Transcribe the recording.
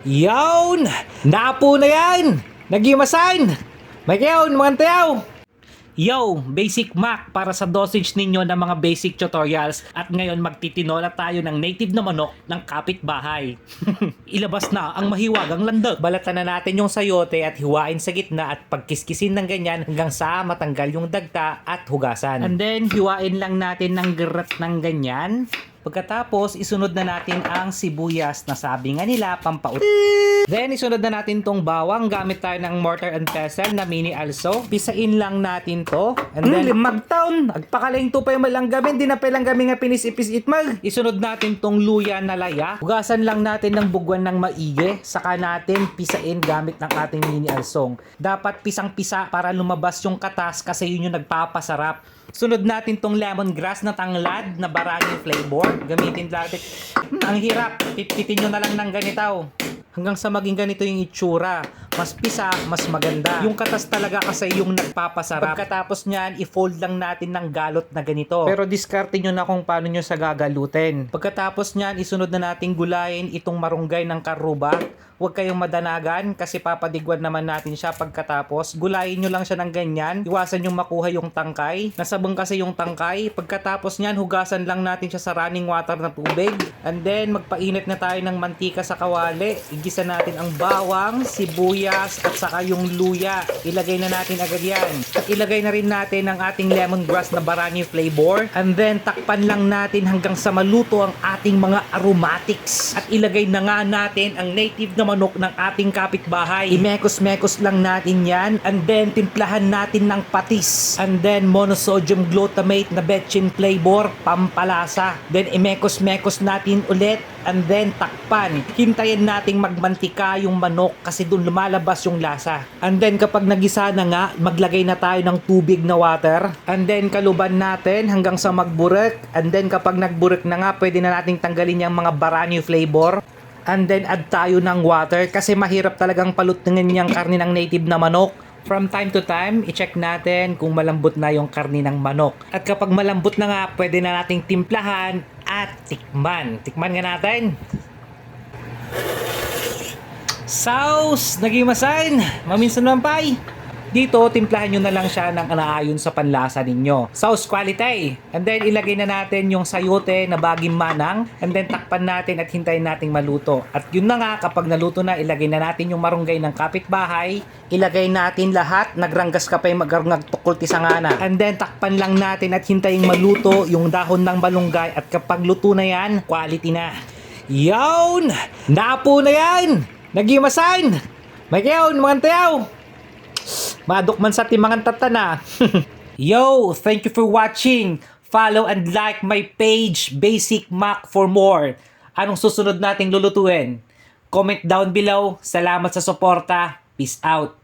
Yawn! Napo na yan! Nagimasan! Magyawn mga tayaw! Yo! Basic Mac para sa dosage ninyo ng mga basic tutorials at ngayon magtitinola tayo ng native na manok ng kapitbahay. Ilabas na ang mahiwagang landag. Balatan na natin yung sayote at hiwain sa gitna at pagkiskisin ng ganyan hanggang sa matanggal yung dagta at hugasan. And then hiwain lang natin ng gerat ng ganyan. Pagkatapos, isunod na natin ang sibuyas na sabi nga nila pampaut. Then, isunod na natin tong bawang gamit tayo ng mortar and pestle na mini also. Pisain lang natin to. And then, magtaon. Agpakaling to pa yung malanggamin. Di na palang gamin nga pinis-ipis itmag. Isunod natin tong luya na laya. Hugasan lang natin ng bugwan ng maigi. Saka natin pisain gamit ng ating mini alsong. Dapat pisang-pisa para lumabas yung katas kasi yun yung nagpapasarap. Sunod natin tong lemongrass na tanglad na barangay flavor. Gamitin natin. Ang hirap. Pitpitin nyo na lang ng ganito. Hanggang sa maging ganito yung itsura. Mas pisa, mas maganda. Yung katas talaga kasi yung nagpapasarap. Pagkatapos nyan, i-fold lang natin ng galot na ganito. Pero diskarte nyo na kung paano nyo sa gagalutin. Pagkatapos nyan, isunod na natin gulayin itong marunggay ng karuba. Huwag kayong madanagan kasi papadigwan naman natin siya pagkatapos. Gulayin nyo lang siya ng ganyan. Iwasan yung makuha yung tangkay. Nasabong kasi yung tangkay. Pagkatapos nyan, hugasan lang natin siya sa running water na tubig. And then, magpainit na tayo ng mantika sa kawali. Igisa natin ang bawang, sibuyas, at saka yung luya. Ilagay na natin agad yan. At ilagay na rin natin ang ating lemongrass na barani flavor. And then, takpan lang natin hanggang sa maluto ang ating mga aromatics. At ilagay na nga natin ang native na manok ng ating kapitbahay. Imekos-mekos lang natin yan. And then, timplahan natin ng patis. And then, monosodium glutamate na betchin flavor, pampalasa. Then, imekos-mekos natin ulit. And then, takpan. Hintayin nating magmantika yung manok kasi doon lumalabas yung lasa. And then, kapag nagisa na nga, maglagay na tayo ng tubig na water. And then, kaluban natin hanggang sa magburek. And then, kapag nagburek na nga, pwede na nating tanggalin yung mga barani flavor. And then, add tayo ng water kasi mahirap talagang palutingin yung karne ng native na manok. From time to time, i-check natin kung malambot na yung karne ng manok. At kapag malambot na nga, pwede na nating timplahan at tikman. Tikman nga natin. Sauce! Nagimasan! Maminsan naman pay! Dito, timplahan nyo na lang siya ng anaayon sa panlasa ninyo. Sauce quality. And then, ilagay na natin yung sayote na baging manang. And then, takpan natin at hintayin nating maluto. At yun na nga, kapag naluto na, ilagay na natin yung marunggay ng kapitbahay. Ilagay natin lahat. Nagranggas ka pa yung tukol tisangana. And then, takpan lang natin at hintayin maluto yung dahon ng malunggay. At kapag luto na yan, quality na. Yawn! Napo na yan! Nagimasan! Magyawn, mga tayaw! Madok man sa timangan tatana. Yo, thank you for watching. Follow and like my page, Basic Mac, for more. Anong susunod nating lulutuin? Comment down below. Salamat sa suporta. Peace out.